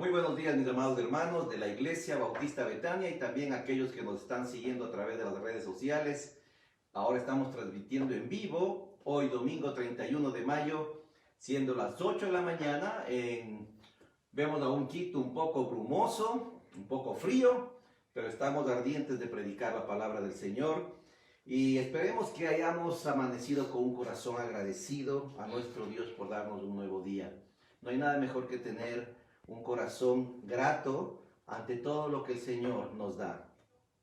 Muy buenos días, mis amados hermanos de la Iglesia Bautista Betania y también aquellos que nos están siguiendo a través de las redes sociales. Ahora estamos transmitiendo en vivo, hoy domingo 31 de mayo, siendo las 8 de la mañana. Vemos a un Quito un poco brumoso, un poco frío, pero estamos ardientes de predicar la palabra del Señor. Y esperemos que hayamos amanecido con un corazón agradecido a nuestro Dios por darnos un nuevo día. No hay nada mejor que tener un corazón grato ante todo lo que el Señor nos da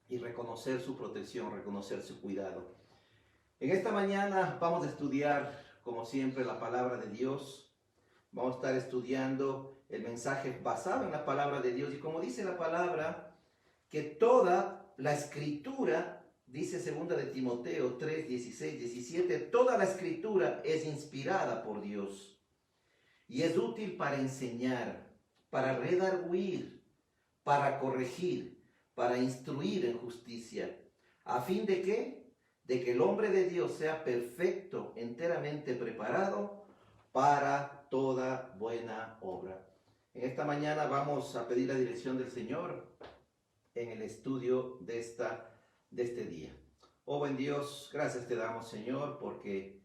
y reconocer su protección, reconocer su cuidado. En esta mañana vamos a estudiar, como siempre, la palabra de Dios. Vamos a estar estudiando el mensaje basado en la palabra de Dios. Y como dice la palabra, que toda la escritura, dice 2 de Timoteo 3, 16, 17, toda la escritura es inspirada por Dios y es útil para enseñar, para redarguir, para corregir, para instruir en justicia, a fin de que el hombre de Dios sea perfecto, enteramente preparado para toda buena obra. En esta mañana vamos a pedir la dirección del Señor en el estudio de este día. Oh buen Dios, gracias te damos, Señor, porque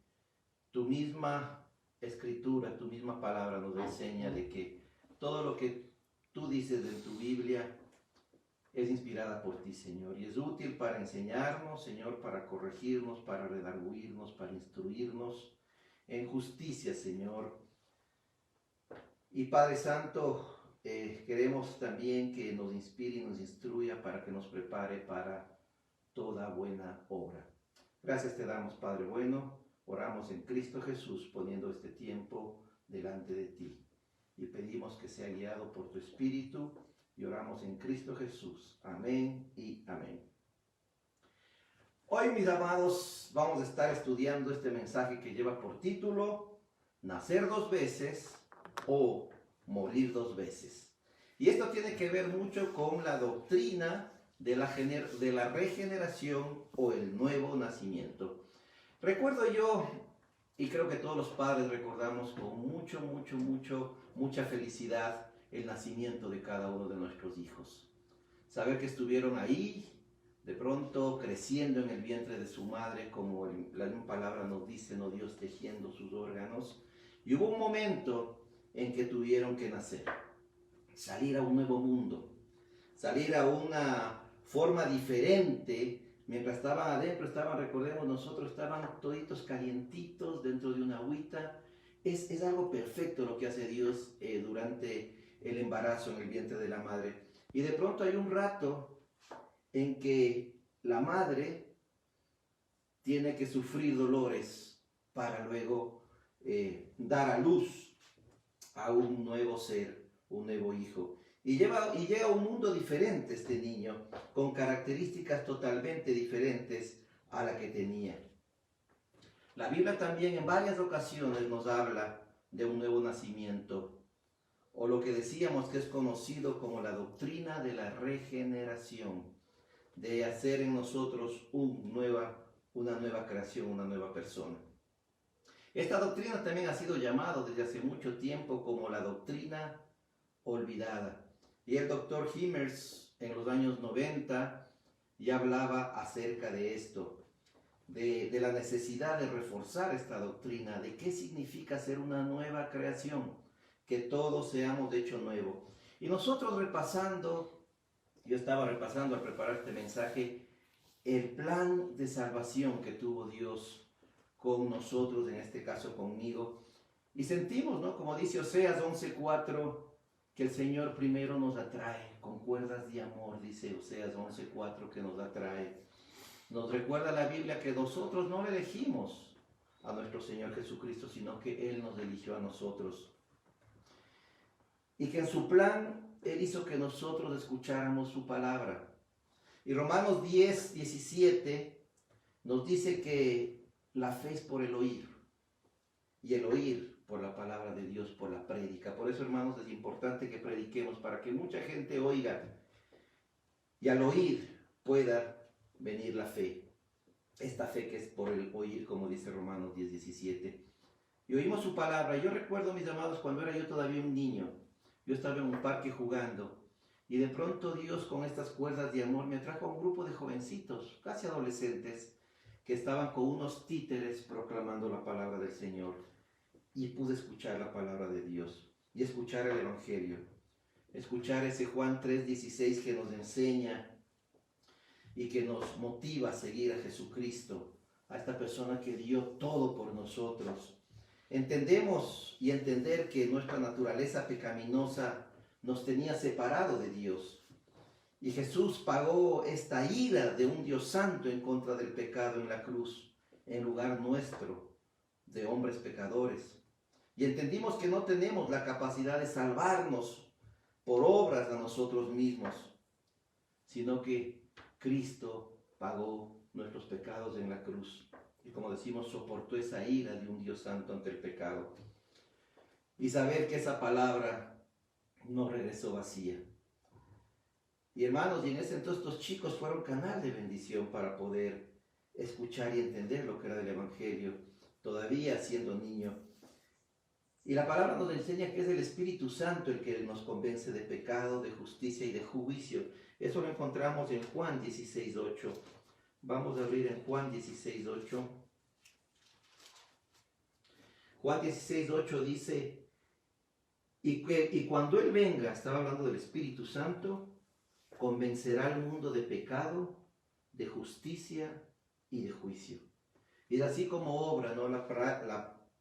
tu misma escritura, tu misma palabra nos enseña de que todo lo que tú dices en tu Biblia es inspirada por ti, Señor, y es útil para enseñarnos, Señor, para corregirnos, para redarguirnos, para instruirnos en justicia, Señor. Y Padre Santo, queremos también que nos inspire y nos instruya para que nos prepare para toda buena obra. Gracias te damos, Padre bueno. Oramos en Cristo Jesús, poniendo este tiempo delante de ti. Y pedimos que sea guiado por tu Espíritu. Y oramos en Cristo Jesús. Amén y amén. Hoy, mis amados, vamos a estar estudiando este mensaje que lleva por título Nacer dos veces o morir dos veces. Y esto tiene que ver mucho con la doctrina de la regeneración o el nuevo nacimiento. Recuerdo yo, y creo que todos los padres recordamos con mucha felicidad el nacimiento de cada uno de nuestros hijos. Saber que estuvieron ahí, de pronto creciendo en el vientre de su madre, como la misma palabra nos dice, ¿no? Dios tejiendo sus órganos. Y hubo un momento en que tuvieron que nacer, salir a un nuevo mundo, salir a una forma diferente. Mientras estaban adentro, recordemos nosotros, estaban toditos calientitos dentro de una agüita. Es algo perfecto lo que hace Dios durante el embarazo en el vientre de la madre. Y de pronto hay un rato en que la madre tiene que sufrir dolores para luego dar a luz a un nuevo ser, un nuevo hijo. Y llega a un mundo diferente este niño, con características totalmente diferentes a la que tenía. La Biblia también en varias ocasiones nos habla de un nuevo nacimiento, o lo que decíamos que es conocido como la doctrina de la regeneración, de hacer en nosotros una nueva creación, una nueva persona. Esta doctrina también ha sido llamada desde hace mucho tiempo como la doctrina olvidada. Y el doctor Himmers en los años 90 ya hablaba acerca de esto, de la necesidad de reforzar esta doctrina, de qué significa ser una nueva creación, que todos seamos de hecho nuevo. Y nosotros yo estaba repasando al preparar este mensaje, el plan de salvación que tuvo Dios con nosotros, en este caso conmigo, y sentimos, ¿no? Como dice Oseas 11:4, que el Señor primero nos atrae con cuerdas de amor, dice Oseas 11:4, que nos atrae. Nos recuerda la Biblia que nosotros no le elegimos a nuestro Señor Jesucristo, sino que Él nos eligió a nosotros. Y que en su plan, Él hizo que nosotros escucháramos su palabra. Y Romanos 10:17 nos dice que la fe es por el oír, y el oír por la palabra de Dios, por la prédica. Por eso, hermanos, es importante que prediquemos para que mucha gente oiga y al oír pueda venir la fe. Esta fe que es por el oír, como dice Romanos 10:17. Y oímos su palabra. Yo recuerdo, mis amados, cuando era yo todavía un niño, Yo estaba en un parque jugando y de pronto Dios con estas cuerdas de amor me trajo a un grupo de jovencitos, casi adolescentes, que estaban con unos títeres proclamando la palabra del Señor. Y pude escuchar la palabra de Dios y escuchar el Evangelio. Escuchar ese Juan 3:16 que nos enseña y que nos motiva a seguir a Jesucristo, a esta persona que dio todo por nosotros. Entendemos y entender que nuestra naturaleza pecaminosa nos tenía separado de Dios. Y Jesús pagó esta ira de un Dios santo en contra del pecado en la cruz, en lugar nuestro, de hombres pecadores. Y entendimos que no tenemos la capacidad de salvarnos por obras a nosotros mismos, sino que Cristo pagó nuestros pecados en la cruz. Y como decimos, soportó esa ira de un Dios santo ante el pecado. Y saber que esa palabra no regresó vacía. Y hermanos, y en ese entonces estos chicos fueron canal de bendición para poder escuchar y entender lo que era el Evangelio, todavía siendo niño. Y la palabra nos enseña que es el Espíritu Santo el que nos convence de pecado, de justicia y de juicio. Eso lo encontramos en Juan 16:8. Vamos a abrir en Juan 16:8. Juan 16:8 dice, y cuando Él venga, estaba hablando del Espíritu Santo, convencerá al mundo de pecado, de justicia y de juicio. Y es así como obra, ¿no? La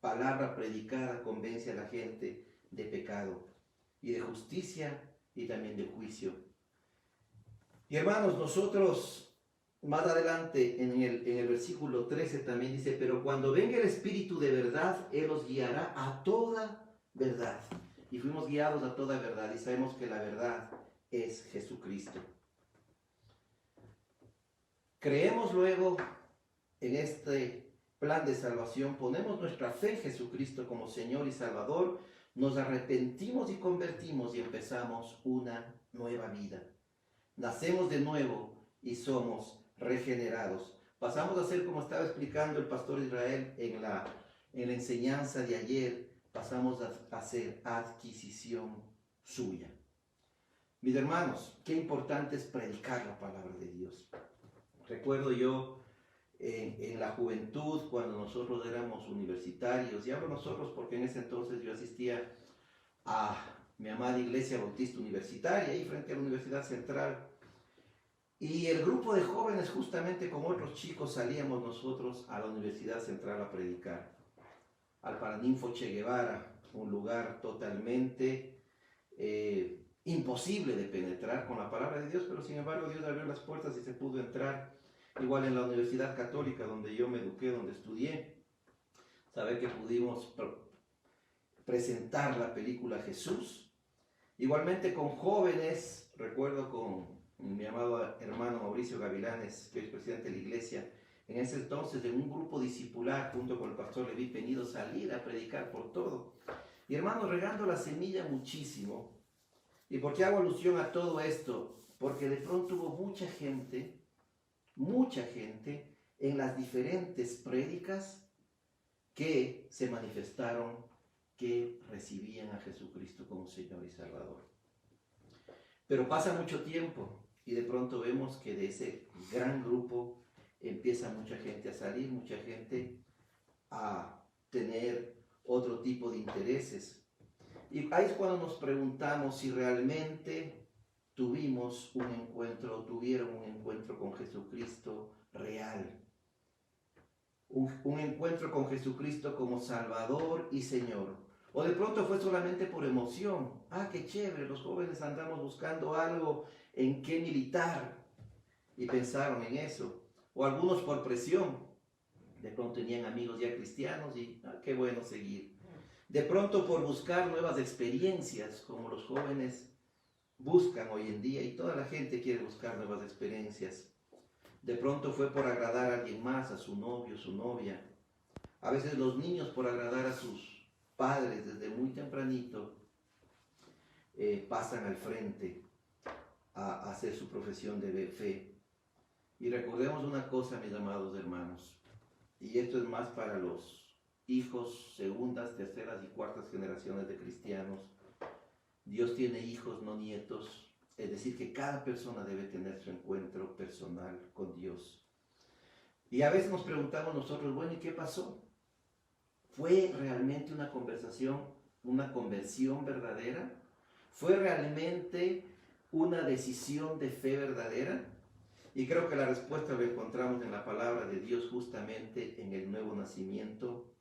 palabra predicada convence a la gente de pecado y de justicia y también de juicio. Y hermanos, nosotros más adelante en el versículo 13 también dice, pero cuando venga el Espíritu de verdad, Él os guiará a toda verdad. Y fuimos guiados a toda verdad y sabemos que la verdad es Jesucristo. Creemos luego en este plan de salvación, ponemos nuestra fe en Jesucristo como Señor y Salvador, nos arrepentimos y convertimos y empezamos una nueva vida. Nacemos de nuevo y somos regenerados. Pasamos a ser, como estaba explicando el pastor Israel en la enseñanza de ayer, pasamos a hacer adquisición suya. Mis hermanos, qué importante es predicar la palabra de Dios. Recuerdo yo en la juventud, cuando nosotros éramos universitarios, y hablo nosotros porque en ese entonces yo asistía a mi amada Iglesia Bautista Universitaria, ahí frente a la Universidad Central, y el grupo de jóvenes, justamente con otros chicos, salíamos nosotros a la Universidad Central a predicar, al Paraninfo Che Guevara, un lugar totalmente imposible de penetrar con la palabra de Dios, pero sin embargo Dios abrió las puertas y se pudo entrar. Igual en la Universidad Católica, donde yo me eduqué, donde estudié, saber que pudimos presentar la película Jesús. Igualmente con jóvenes, recuerdo con mi amado hermano Mauricio Gavilanes, que es presidente de la iglesia, en ese entonces en un grupo discipular junto con el pastor Leví Penido, salir a predicar por todo. Y hermanos, regando la semilla muchísimo. ¿Y por qué hago alusión a todo esto? Porque de pronto hubo mucha gente en las diferentes prédicas que se manifestaron, que recibían a Jesucristo como Señor y Salvador. Pero pasa mucho tiempo y de pronto vemos que de ese gran grupo empieza mucha gente a salir, mucha gente a tener otro tipo de intereses. Y ahí es cuando nos preguntamos si realmente tuvimos un encuentro, tuvieron un encuentro con Jesucristo real. Un encuentro con Jesucristo como Salvador y Señor. O de pronto fue solamente por emoción. Ah, qué chévere, los jóvenes andamos buscando algo en qué militar. Y pensaron en eso. O algunos por presión. De pronto tenían amigos ya cristianos y qué bueno seguir. De pronto por buscar nuevas experiencias, como los jóvenes buscan hoy en día, y toda la gente quiere buscar nuevas experiencias. De pronto fue por agradar a alguien más, a su novio, su novia. A veces los niños por agradar a sus padres desde muy tempranito pasan al frente a hacer su profesión de fe. Y recordemos una cosa, mis amados hermanos, y esto es más para los hijos, segundas, terceras y cuartas generaciones de cristianos. Dios tiene hijos, no nietos. Es decir, que cada persona debe tener su encuentro personal con Dios. Y a veces nos preguntamos nosotros, bueno, ¿y qué pasó? ¿Fue realmente una conversión verdadera? ¿Fue realmente una decisión de fe verdadera? Y creo que la respuesta la encontramos en la palabra de Dios, justamente en el nuevo nacimiento,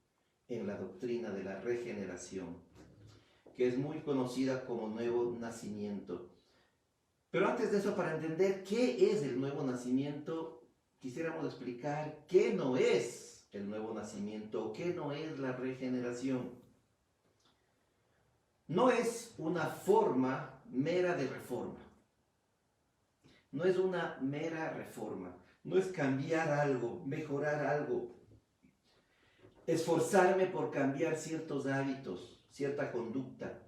en la doctrina de la regeneración, que es muy conocida como nuevo nacimiento. Pero antes de eso, para entender qué es el nuevo nacimiento, quisiéramos explicar qué no es el nuevo nacimiento o qué no es la regeneración. No es una forma mera de reforma. No es una mera reforma. No es cambiar algo, mejorar algo, esforzarme por cambiar ciertos hábitos, cierta conducta.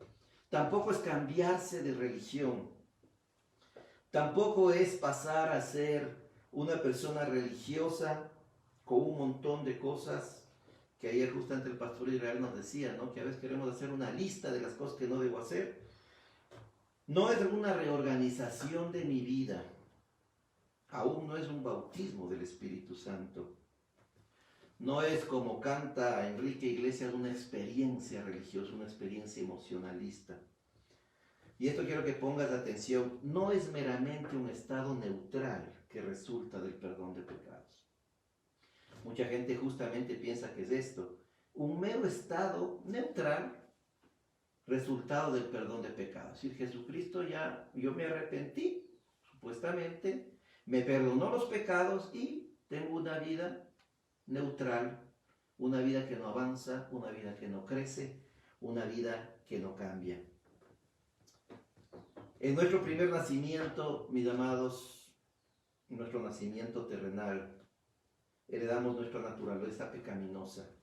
Tampoco es cambiarse de religión. Tampoco es pasar a ser una persona religiosa con un montón de cosas que ayer justamente el pastor Israel nos decía, ¿no? Que a veces queremos hacer una lista de las cosas que no debo hacer. No es una reorganización de mi vida. Aún no es un bautismo del Espíritu Santo. No es, como canta Enrique Iglesias, una experiencia religiosa, una experiencia emocionalista. Y esto quiero que pongas atención, no es meramente un estado neutral que resulta del perdón de pecados. Mucha gente justamente piensa que es esto, un mero estado neutral resultado del perdón de pecados. Es decir, Jesucristo yo me arrepentí, supuestamente, me perdonó los pecados y tengo una vida neutral, una vida que no avanza, una vida que no crece, una vida que no cambia. En nuestro primer nacimiento, mis amados, en nuestro nacimiento terrenal, heredamos nuestra naturaleza pecaminosa.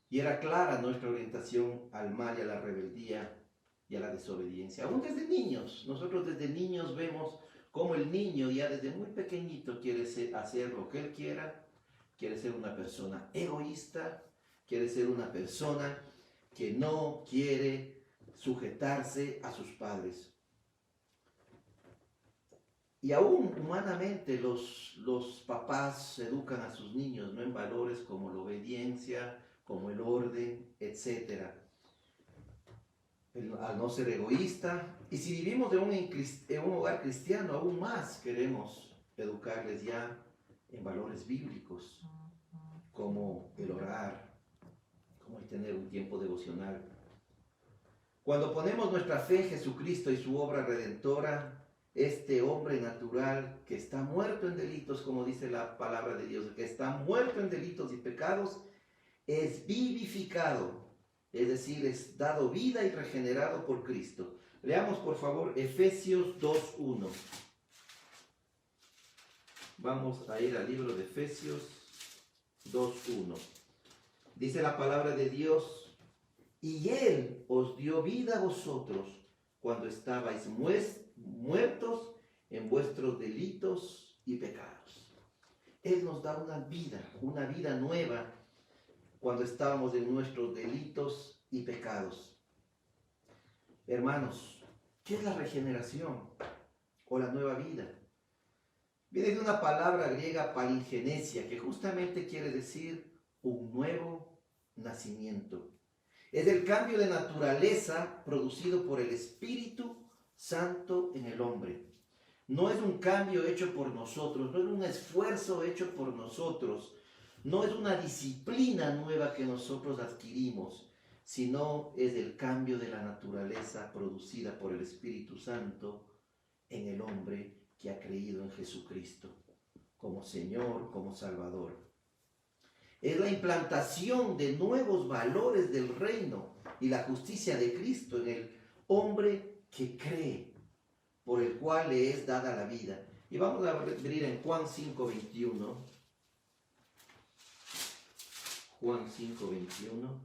Y era clara nuestra orientación al mal y a la rebeldía y a la desobediencia. Aún desde niños, nosotros desde niños vemos cómo el niño ya desde muy pequeñito quiere hacer lo que él quiere ser una persona egoísta, quiere ser una persona que no quiere sujetarse a sus padres. Y aún humanamente los papás educan a sus niños, ¿no?, en valores como la obediencia, como el orden, etc. Al no ser egoísta. Y si vivimos en un hogar cristiano, aún más queremos educarles ya en valores bíblicos, como el orar, como el tener un tiempo devocional. Cuando ponemos nuestra fe en Jesucristo y su obra redentora, este hombre natural que está muerto en delitos, como dice la palabra de Dios, que está muerto en delitos y pecados, es vivificado, es decir, es dado vida y regenerado por Cristo. Leamos por favor Efesios 2:1. Vamos a ir al libro de Efesios 2:1. Dice la palabra de Dios: y Él os dio vida a vosotros cuando estabais muertos en vuestros delitos y pecados. Él nos da una vida nueva cuando estábamos en nuestros delitos y pecados. Hermanos, ¿qué es la regeneración o la nueva vida? Viene de una palabra griega palingenesia, que justamente quiere decir un nuevo nacimiento. Es el cambio de naturaleza producido por el Espíritu Santo en el hombre. No es un cambio hecho por nosotros, no es un esfuerzo hecho por nosotros, no es una disciplina nueva que nosotros adquirimos, sino es el cambio de la naturaleza producida por el Espíritu Santo en el hombre que ha creído en Jesucristo como Señor, como Salvador. Es la implantación de nuevos valores del reino y la justicia de Cristo en el hombre que cree, por el cual le es dada la vida. Y vamos a abrir en Juan 5:21. Juan 5:21.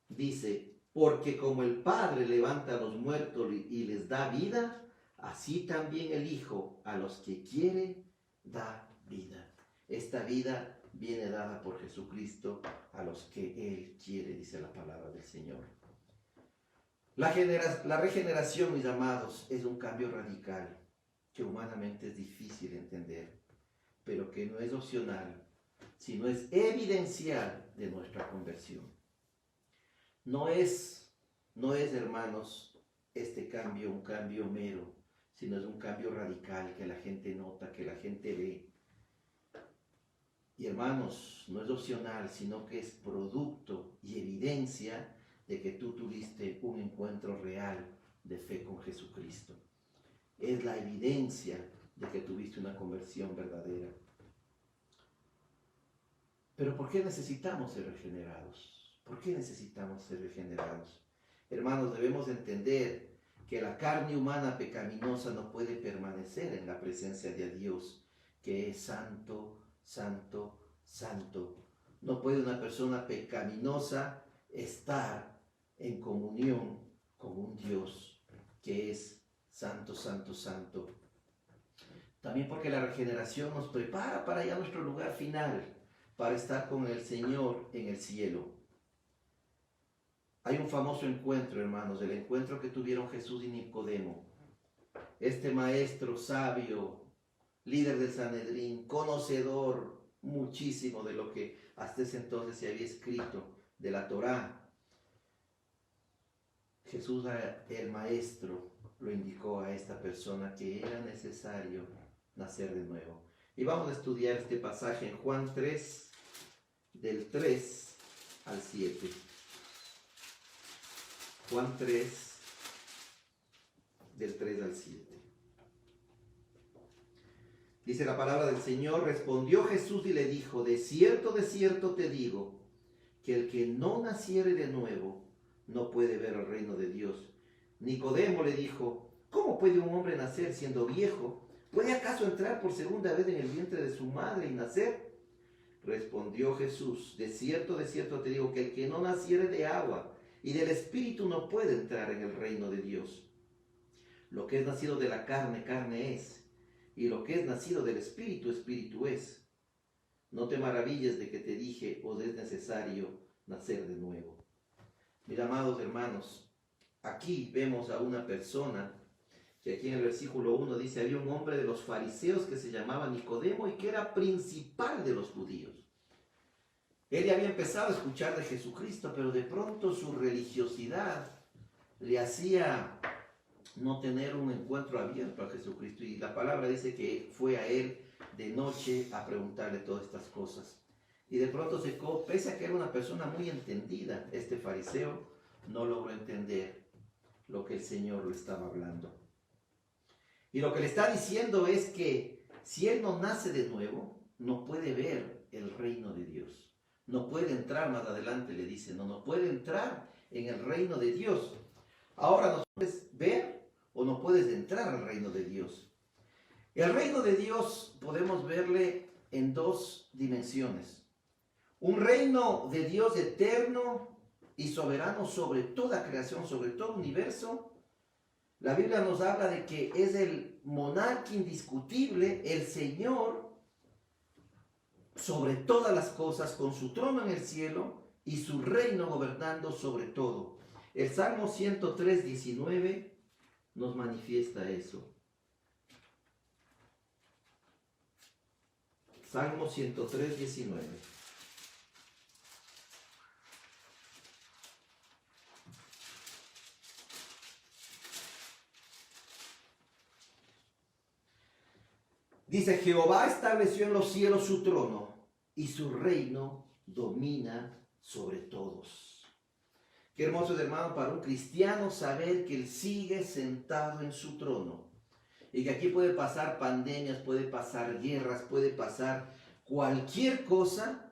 Dice: porque como el Padre levanta a los muertos y les da vida, así también el Hijo a los que quiere da vida. Esta vida viene dada por Jesucristo a los que Él quiere, dice la palabra del Señor. La regeneración, mis amados, es un cambio radical que humanamente es difícil entender, pero que no es opcional, sino es evidencial de nuestra conversión. No es, hermanos, este cambio un cambio mero, sino es un cambio radical que la gente nota, que la gente ve. Y hermanos, no es opcional, sino que es producto y evidencia de que tú tuviste un encuentro real de fe con Jesucristo. Es la evidencia de que tuviste una conversión verdadera. Pero ¿por qué necesitamos ser regenerados? ¿Por qué necesitamos ser regenerados? Hermanos, debemos entender que la carne humana pecaminosa no puede permanecer en la presencia de Dios, que es santo, santo, santo. No puede una persona pecaminosa estar en comunión con un Dios que es santo, santo, santo. También porque la regeneración nos prepara para ya nuestro lugar final, para estar con el Señor en el cielo. Hay un famoso encuentro, hermanos, el encuentro que tuvieron Jesús y Nicodemo. Este maestro sabio, líder del Sanedrín, conocedor muchísimo de lo que hasta ese entonces se había escrito de la Torá. Jesús, el maestro, lo indicó a esta persona que era necesario nacer de nuevo. Y vamos a estudiar este pasaje en Juan 3, del 3 al 7. Juan 3, del 3 al 7. Dice la palabra del Señor: respondió Jesús y le dijo: de cierto te digo, que el que no naciere de nuevo no puede ver el reino de Dios. Nicodemo le dijo: ¿cómo puede un hombre nacer siendo viejo? ¿Puede acaso entrar por segunda vez en el vientre de su madre y nacer? Respondió Jesús: de cierto te digo, que el que no naciere de agua y del Espíritu no puede entrar en el reino de Dios. Lo que es nacido de la carne, carne es, y lo que es nacido del Espíritu, Espíritu es. No te maravilles de que te dije: os es necesario nacer de nuevo. Mis amados hermanos, aquí vemos a una persona que aquí en el versículo 1 dice: había un hombre de los fariseos que se llamaba Nicodemo y que era principal de los judíos. Él ya había empezado a escuchar de Jesucristo, pero de pronto su religiosidad le hacía no tener un encuentro abierto a Jesucristo. Y la palabra dice que fue a él de noche a preguntarle todas estas cosas. Y de pronto pese a que era una persona muy entendida, este fariseo no logró entender lo que el Señor le estaba hablando. Y lo que le está diciendo es que si él no nace de nuevo, no puede ver el reino de Dios. No puede entrar, más adelante le dice, no puede entrar en el reino de Dios. Ahora no puedes ver o no puedes entrar al reino de Dios. El reino de Dios podemos verle en dos dimensiones. Un reino de Dios eterno y soberano sobre toda creación, sobre todo universo. La Biblia nos habla de que es el monarca indiscutible, el Señor sobre todas las cosas, con su trono en el cielo y su reino gobernando sobre todo. El Salmo 103, 19 nos manifiesta eso. Salmo 103, 19. Dice: Jehová estableció en los cielos su trono y su reino domina sobre todos. Qué hermoso es, hermano, para un cristiano saber que él sigue sentado en su trono. Y que aquí puede pasar pandemias, puede pasar guerras, puede pasar cualquier cosa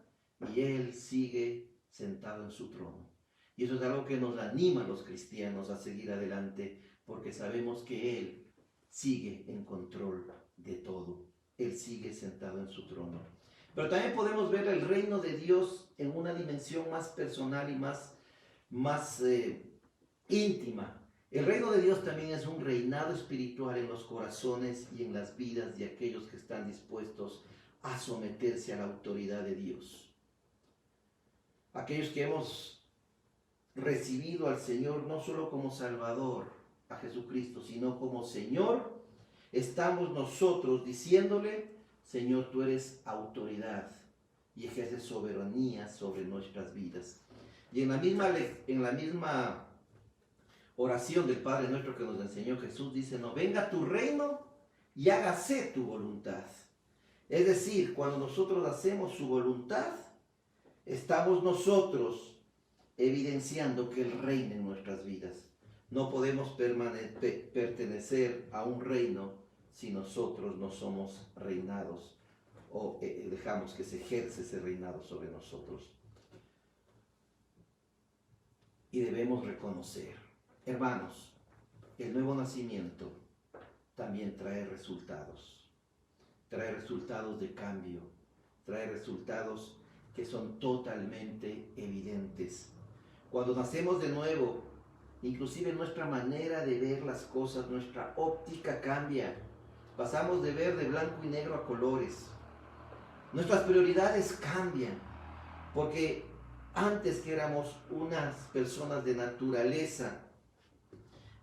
y él sigue sentado en su trono. Y eso es algo que nos anima a los cristianos a seguir adelante, porque sabemos que él sigue en control de todo. Él sigue sentado en su trono. Pero también podemos ver el reino de Dios en una dimensión más personal y más íntima. El reino de Dios también es un reinado espiritual en los corazones y en las vidas de aquellos que están dispuestos a someterse a la autoridad de Dios. Aquellos que hemos recibido al Señor no solo como Salvador, a Jesucristo, sino como Señor, estamos nosotros diciéndole, Señor, tú eres autoridad y ejerces soberanía sobre nuestras vidas. Y en la misma oración del Padre nuestro que nos enseñó Jesús, dice, no, venga tu reino y hágase tu voluntad. Es decir, cuando nosotros hacemos su voluntad, estamos nosotros evidenciando que Él reina en nuestras vidas. No podemos pertenecer a un reino si nosotros no somos reinados o dejamos que se ejerce ese reinado sobre nosotros. Y debemos reconocer, hermanos, el nuevo nacimiento también trae resultados de cambio, trae resultados que son totalmente evidentes. Cuando nacemos de nuevo, inclusive nuestra manera de ver las cosas, nuestra óptica cambia. Pasamos de ver de blanco y negro a colores. Nuestras prioridades cambian, porque antes que éramos unas personas de naturaleza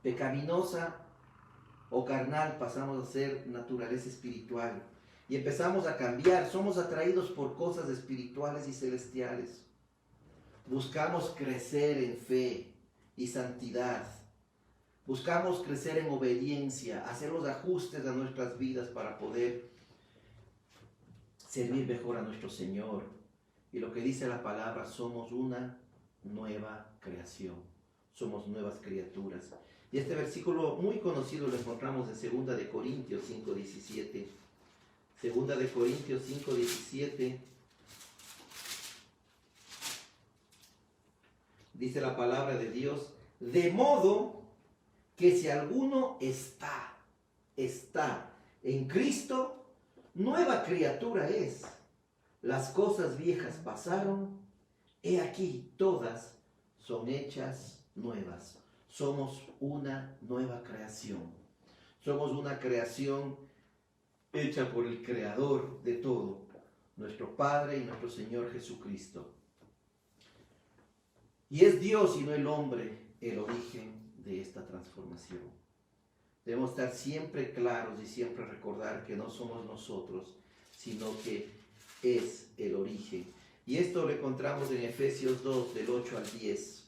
pecaminosa o carnal, pasamos a ser naturaleza espiritual. Y empezamos a cambiar, somos atraídos por cosas espirituales y celestiales. Buscamos crecer en fe y santidad. Buscamos crecer en obediencia, hacer los ajustes a nuestras vidas para poder servir mejor a nuestro Señor. Y lo que dice la palabra, somos una nueva creación, somos nuevas criaturas. Y este versículo muy conocido lo encontramos en 2 de Corintios 5:17. 2 de Corintios 5:17. Dice la palabra de Dios, de modo que si alguno está en Cristo, nueva criatura es. Las cosas viejas pasaron, he aquí todas son hechas nuevas. Somos una nueva creación. Somos una creación hecha por el Creador de todo, nuestro Padre y nuestro Señor Jesucristo. Y es Dios y no el hombre el origen de esta transformación. Debemos estar siempre claros y siempre recordar que no somos nosotros, sino que es el origen. Y esto lo encontramos en Efesios 2, del 8 al 10,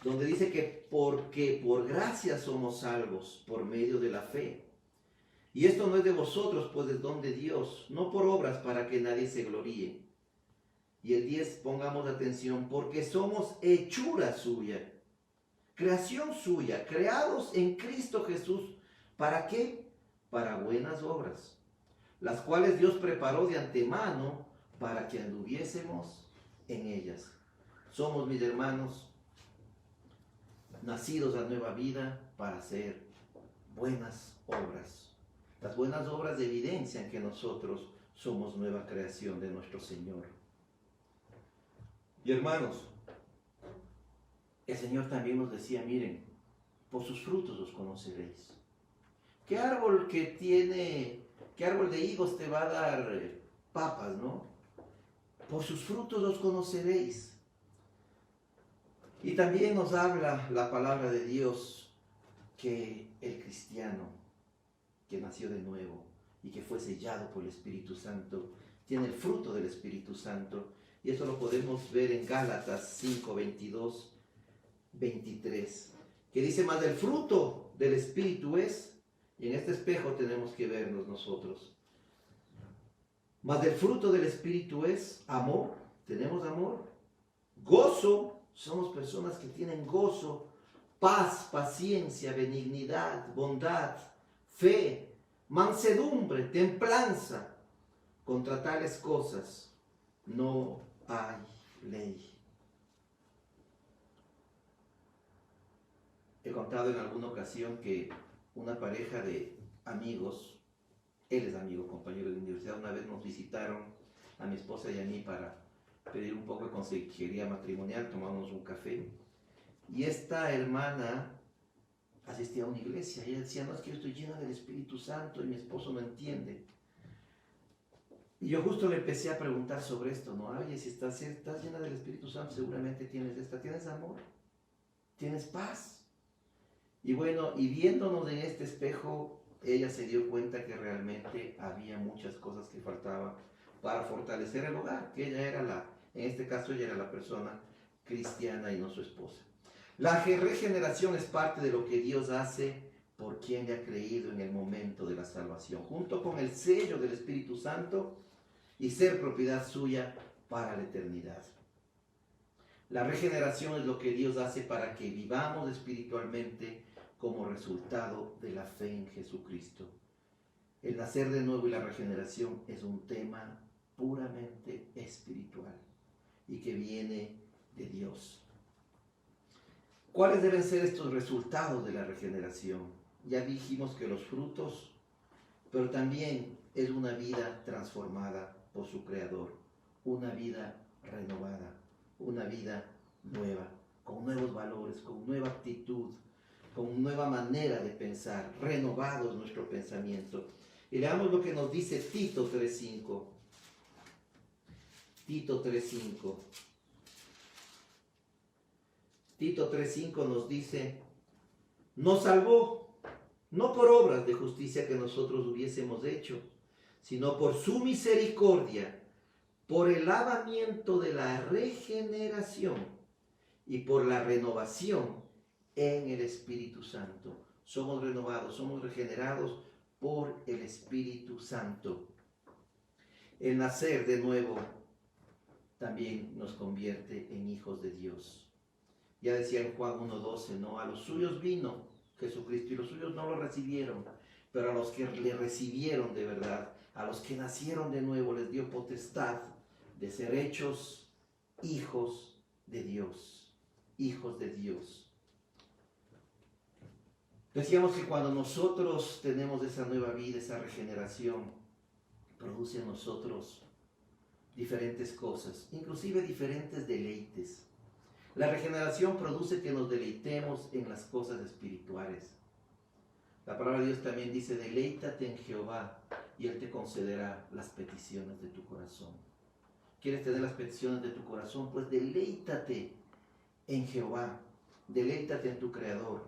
donde dice que porque por gracia somos salvos por medio de la fe. Y esto no es de vosotros, pues es don de Dios, no por obras para que nadie se gloríe. Y el 10, pongamos atención, porque somos hechura suya, creación suya, creados en Cristo Jesús. ¿Para qué? Para buenas obras, las cuales Dios preparó de antemano para que anduviésemos en ellas. Somos, mis hermanos, nacidos a nueva vida para hacer buenas obras. Las buenas obras evidencian que nosotros somos nueva creación de nuestro Señor. Y hermanos, el Señor también nos decía, miren, por sus frutos los conoceréis. ¿Qué árbol de higos te va a dar papas, no? Por sus frutos los conoceréis. Y también nos habla la palabra de Dios que el cristiano que nació de nuevo y que fue sellado por el Espíritu Santo tiene el fruto del Espíritu Santo. Y eso lo podemos ver en Gálatas 5, 22, 23, que dice, más del fruto del Espíritu es, y en este espejo tenemos que vernos nosotros, más del fruto del Espíritu es amor, tenemos amor, gozo, somos personas que tienen gozo, paz, paciencia, benignidad, bondad, fe, mansedumbre, templanza. Contra tales cosas no hay ley. He contado en alguna ocasión que una pareja de amigos, él es amigo, compañero de universidad, una vez nos visitaron a mi esposa y a mí para pedir un poco de consejería matrimonial, tomamos un café. Y esta hermana asistía a una iglesia y ella decía, no, es que yo estoy llena del Espíritu Santo y mi esposo no entiende. Y yo justo le empecé a preguntar sobre esto, ¿no? Oye, si estás llena del Espíritu Santo, seguramente tienes amor, tienes paz. Y bueno, y viéndonos en este espejo, ella se dio cuenta que realmente había muchas cosas que faltaban para fortalecer el hogar, que ella era en este caso ella era la persona cristiana y no su esposa. La regeneración es parte de lo que Dios hace por quien le ha creído en el momento de la salvación, junto con el sello del Espíritu Santo y ser propiedad suya para la eternidad. La regeneración es lo que Dios hace para que vivamos espiritualmente como resultado de la fe en Jesucristo. El nacer de nuevo y la regeneración es un tema puramente espiritual y que viene de Dios. ¿Cuáles deben ser estos resultados de la regeneración? Ya dijimos que los frutos, pero también es una vida transformada por su Creador, una vida renovada, una vida nueva, con nuevos valores, con nueva actitud, con nueva manera de pensar, renovados nuestro pensamiento. Y leamos lo que nos dice Tito 3:5. Tito 3:5. Tito 3:5 nos dice, nos salvó, no por obras de justicia que nosotros hubiésemos hecho, sino por su misericordia, por el lavamiento de la regeneración y por la renovación en el Espíritu Santo. Somos renovados, somos regenerados por el Espíritu Santo. El nacer de nuevo también nos convierte en hijos de Dios. Ya decía en Juan 1:12, ¿no? A los suyos vino Jesucristo y los suyos no lo recibieron, pero a los que le recibieron de verdad, a los que nacieron de nuevo, les dio potestad de ser hechos hijos de Dios. Hijos de Dios. Decíamos que cuando nosotros tenemos esa nueva vida, esa regeneración, produce en nosotros diferentes cosas, inclusive diferentes deleites. La regeneración produce que nos deleitemos en las cosas espirituales. La palabra de Dios también dice, deleítate en Jehová y Él te concederá las peticiones de tu corazón. ¿Quieres tener las peticiones de tu corazón? Pues deleítate en Jehová, deleítate en tu Creador.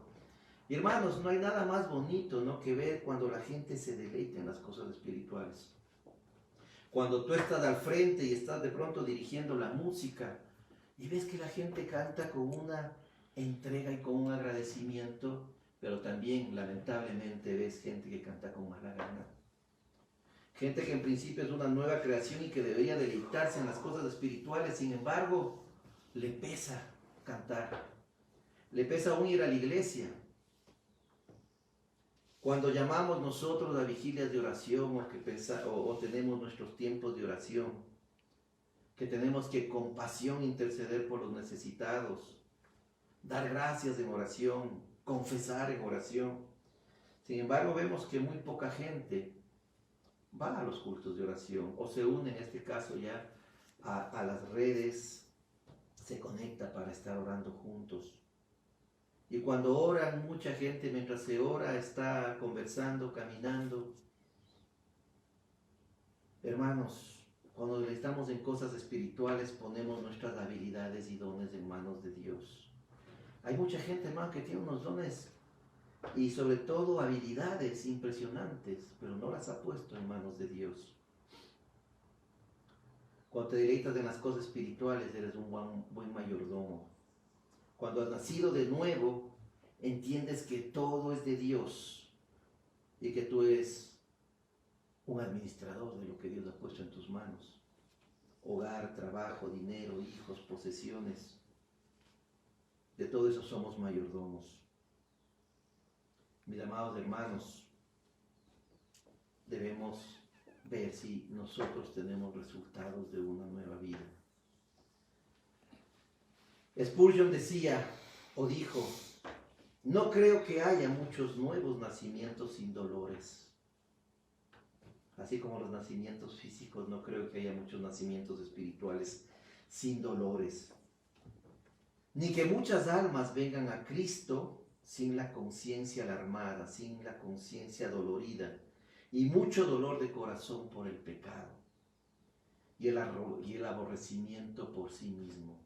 Y hermanos, no hay nada más bonito, ¿no?, que ver cuando la gente se deleita en las cosas espirituales. Cuando tú estás al frente y estás de pronto dirigiendo la música y ves que la gente canta con una entrega y con un agradecimiento, pero también lamentablemente ves gente que canta con mala gana. Gente que en principio es una nueva creación y que debería deleitarse en las cosas espirituales, sin embargo, le pesa cantar, le pesa aún ir a la iglesia. Cuando llamamos nosotros a vigilias de oración o tenemos nuestros tiempos de oración, que tenemos que con pasión interceder por los necesitados, dar gracias en oración, confesar en oración. Sin embargo, vemos que muy poca gente va a los cultos de oración o se une, en este caso ya, a las redes, se conecta para estar orando juntos. Y cuando oran, mucha gente mientras se ora está conversando, caminando. Hermanos, cuando estamos en cosas espirituales ponemos nuestras habilidades y dones en manos de Dios. Hay mucha gente, hermano, que tiene unos dones y sobre todo habilidades impresionantes, pero no las ha puesto en manos de Dios. Cuando te deleitas en las cosas espirituales, eres un buen mayordomo. Cuando has nacido de nuevo, entiendes que todo es de Dios y que tú eres un administrador de lo que Dios ha puesto en tus manos. Hogar, trabajo, dinero, hijos, posesiones. De todo eso somos mayordomos. Mis amados hermanos, debemos ver si nosotros tenemos resultados de una nueva vida. Spurgeon decía o dijo, no creo que haya muchos nuevos nacimientos sin dolores. Así como los nacimientos físicos, no creo que haya muchos nacimientos espirituales sin dolores. Ni que muchas almas vengan a Cristo sin la conciencia alarmada, sin la conciencia dolorida y mucho dolor de corazón por el pecado. y el aborrecimiento por sí mismo.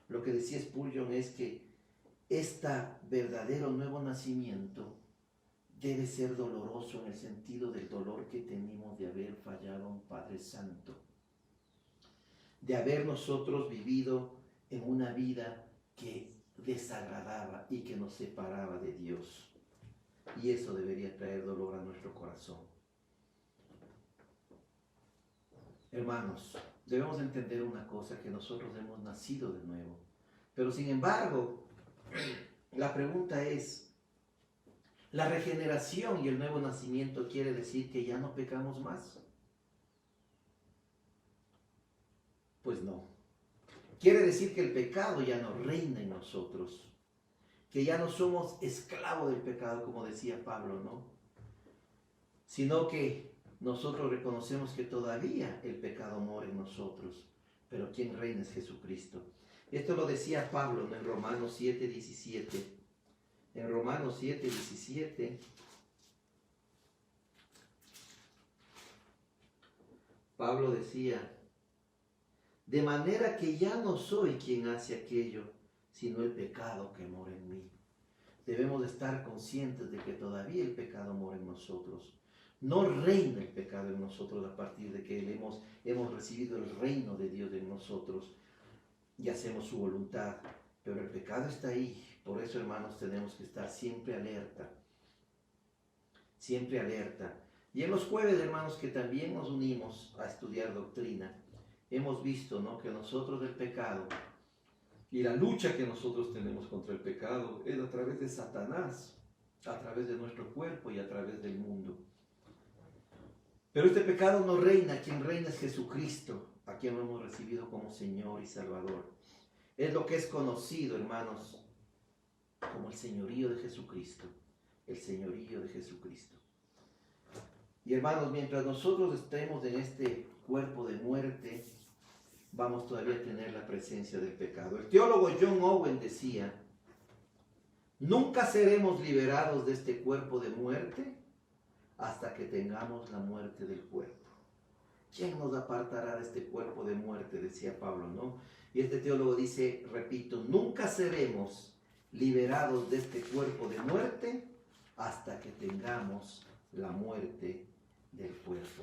Lo que decía Spurgeon es que este verdadero nuevo nacimiento debe ser doloroso en el sentido del dolor que tenemos de haber fallado a un Padre Santo, de haber nosotros vivido en una vida que desagradaba y que nos separaba de Dios. Y eso debería traer dolor a nuestro corazón. Hermanos, debemos entender una cosa, que nosotros hemos nacido de nuevo. Pero sin embargo, la pregunta es, ¿la regeneración y el nuevo nacimiento quiere decir que ya no pecamos más? Pues no. Quiere decir que el pecado ya no reina en nosotros, que ya no somos esclavos del pecado, como decía Pablo, ¿no? Sino que nosotros reconocemos que todavía el pecado mora en nosotros, pero quien reina es Jesucristo. Esto lo decía Pablo, ¿no?, en Romanos 7:17. En Romanos 7:17, Pablo decía: de manera que ya no soy quien hace aquello, sino el pecado que mora en mí. Debemos estar conscientes de que todavía el pecado mora en nosotros. No reina el pecado en nosotros a partir de que hemos recibido el reino de Dios en nosotros y hacemos su voluntad. Pero el pecado está ahí. Por eso, hermanos, tenemos que estar siempre alerta. Siempre alerta. Y en los jueves, hermanos, que también nos unimos a estudiar doctrina, hemos visto, ¿no?, que nosotros el pecado y la lucha que nosotros tenemos contra el pecado es a través de Satanás, a través de nuestro cuerpo y a través del mundo. Pero este pecado no reina. Quien reina es Jesucristo, a quien hemos recibido como Señor y Salvador. Es lo que es conocido, hermanos, como el señorío de Jesucristo. El señorío de Jesucristo. Y hermanos, mientras nosotros estemos en este cuerpo de muerte, vamos todavía a tener la presencia del pecado. El teólogo John Owen decía: nunca seremos liberados de este cuerpo de muerte hasta que tengamos la muerte del cuerpo. ¿Quién nos apartará de este cuerpo de muerte?, decía Pablo, ¿no? Y este teólogo dice, repito, nunca seremos liberados de este cuerpo de muerte hasta que tengamos la muerte del cuerpo.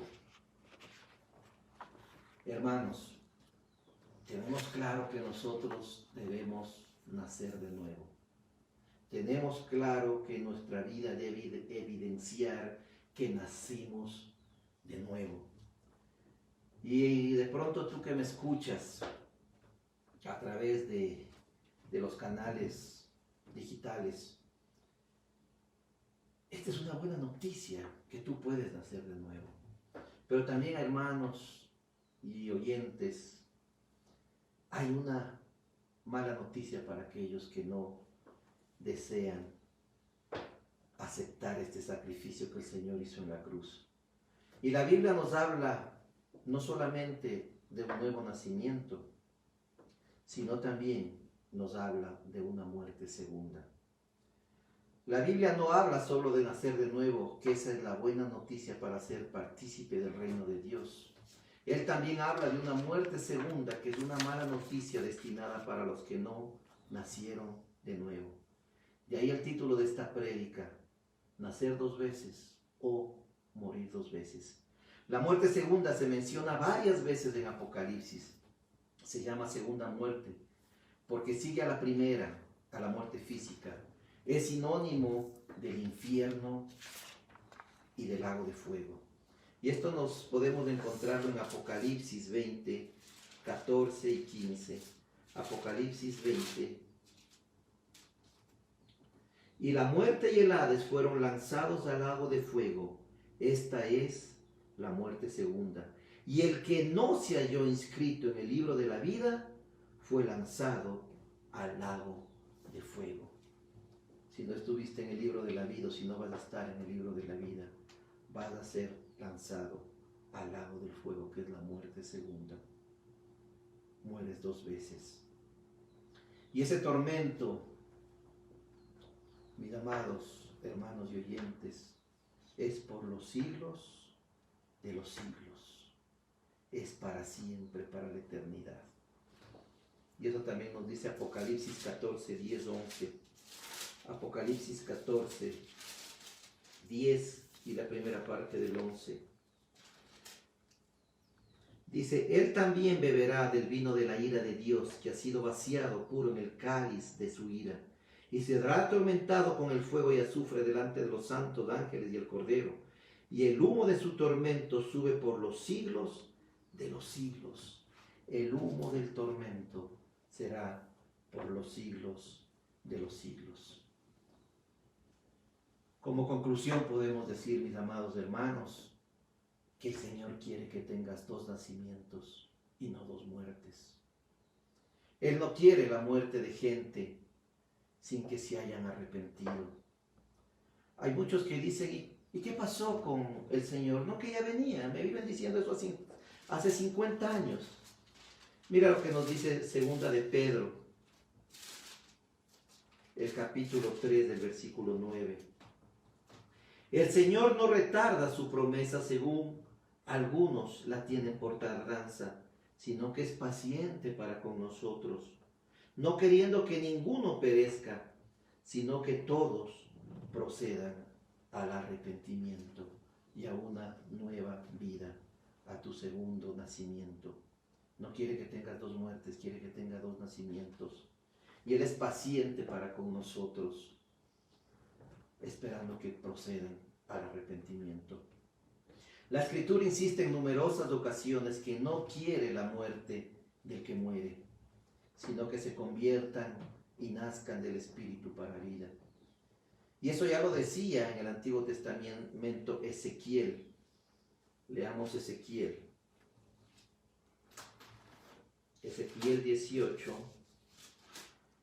Hermanos, tenemos claro que nosotros debemos nacer de nuevo. Tenemos claro que nuestra vida debe evidenciar que nacimos de nuevo. Y de pronto tú que me escuchas a través de los canales digitales, esta es una buena noticia, que tú puedes nacer de nuevo. Pero también, hermanos y oyentes, hay una mala noticia para aquellos que no desean aceptar este sacrificio que el Señor hizo en la cruz. Y la Biblia nos habla no solamente de un nuevo nacimiento, sino también nos habla de una muerte segunda. La Biblia no habla solo de nacer de nuevo, que esa es la buena noticia para ser partícipe del reino de Dios. Él también habla de una muerte segunda, que es una mala noticia destinada para los que no nacieron de nuevo. De ahí el título de esta prédica: nacer dos veces o morir dos veces. La muerte segunda se menciona varias veces en Apocalipsis. Se llama segunda muerte porque sigue a la primera, a la muerte física. Es sinónimo del infierno y del lago de fuego. Y esto nos podemos encontrarlo en Apocalipsis 20, 14 y 15. Apocalipsis 20. Y la muerte y el Hades fueron lanzados al lago de fuego. Esta es la muerte segunda. Y el que no se halló inscrito en el libro de la vida fue lanzado al lago de fuego. Si no estuviste en el libro de la vida, o si no vas a estar en el libro de la vida, vas a ser lanzado al lago del fuego, que es la muerte segunda. Mueres dos veces. Y ese tormento, mis amados hermanos y oyentes, es por los siglos de los siglos. es para siempre, para la eternidad. Y eso también nos dice Apocalipsis 14, 10, 11. Apocalipsis 14, 10 y la primera parte del 11. Dice, él también beberá del vino de la ira de Dios, que ha sido vaciado puro en el cáliz de su ira, y será atormentado con el fuego y azufre delante de los santos ángeles y el Cordero, y el humo de su tormento sube por los siglos de los siglos. El humo del tormento será por los siglos de los siglos. Como conclusión podemos decir, mis amados hermanos, que el Señor quiere que tengas 2 nacimientos y no 2 muertes. Él no quiere la muerte de gente sin que se hayan arrepentido. Hay muchos que dicen, ¿y qué pasó con el Señor? No, que ya venía, me viven diciendo eso hace 50 años. Mira lo que nos dice segunda de Pedro, el capítulo 3 del versículo 9. El Señor no retarda su promesa según algunos la tienen por tardanza, sino que es paciente para con nosotros, no queriendo que ninguno perezca, sino que todos procedan al arrepentimiento y a una nueva vida, a tu segundo nacimiento. No quiere que tengas 2 muertes, quiere que tengas 2 nacimientos. Y Él es paciente para con nosotros, esperando que procedan al arrepentimiento. La Escritura insiste en numerosas ocasiones que no quiere la muerte del que muere, sino que se conviertan y nazcan del Espíritu para vida. Y eso ya lo decía en el Antiguo Testamento Ezequiel. Leamos Ezequiel. Ezequiel 18,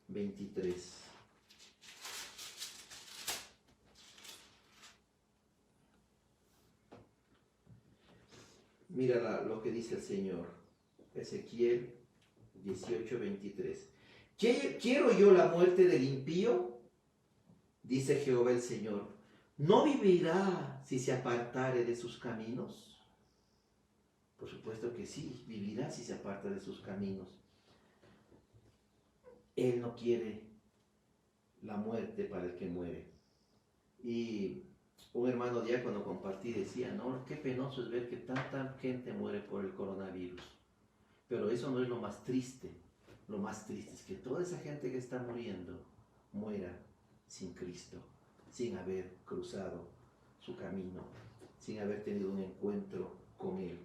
23. Mira lo que dice el Señor. Ezequiel 18, 23. ¿Quiero yo la muerte del impío? Dice Jehová el Señor. ¿No vivirá si se apartare de sus caminos? Por supuesto que sí, vivirá si se aparta de sus caminos. Él no quiere la muerte para el que muere. Y un hermano diácono compartí decía, no, qué penoso es ver que tanta gente muere por el coronavirus. Pero eso no es lo más triste. Lo más triste es que toda esa gente que está muriendo muera sin Cristo, sin haber cruzado su camino, sin haber tenido un encuentro con Él.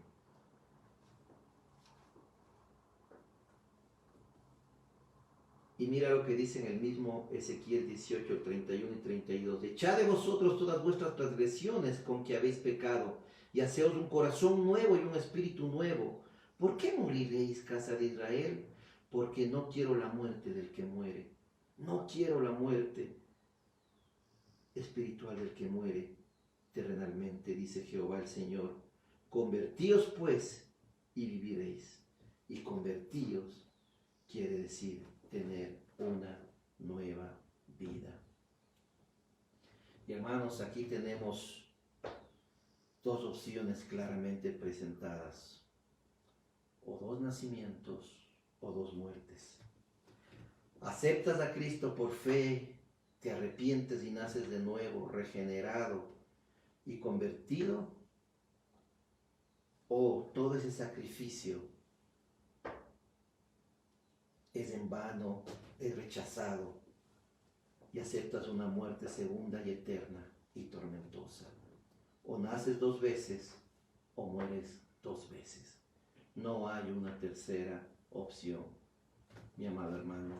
Y mira lo que dice en el mismo Ezequiel 18, 31 y 32. Echad de vosotros todas vuestras transgresiones con que habéis pecado, y haceos un corazón nuevo y un espíritu nuevo. ¿Por qué moriréis, casa de Israel? Porque no quiero la muerte del que muere. No quiero la muerte espiritual del que muere terrenalmente, dice Jehová el Señor. Convertíos pues y viviréis. Y convertíos quiere decir tener una nueva vida. Y hermanos, aquí tenemos 2 opciones claramente presentadas: o 2 nacimientos o 2 muertes. ¿Aceptas a Cristo por fe, te arrepientes y naces de nuevo, regenerado y convertido? ¿O todo ese sacrificio es en vano, es rechazado y aceptas una muerte segunda y eterna y tormentosa? O naces 2 veces o mueres 2 veces. No hay una tercera opción, mi amado hermano,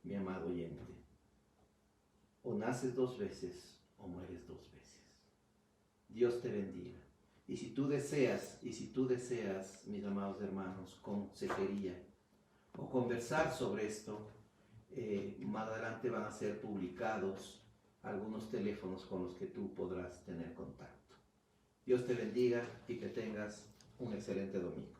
mi amado oyente. O naces 2 veces o mueres 2 veces. Dios te bendiga. Y si tú deseas, mis amados hermanos, consejería o conversar sobre esto, más adelante van a ser publicados algunos teléfonos con los que tú podrás tener contacto. Dios te bendiga y que tengas un excelente domingo.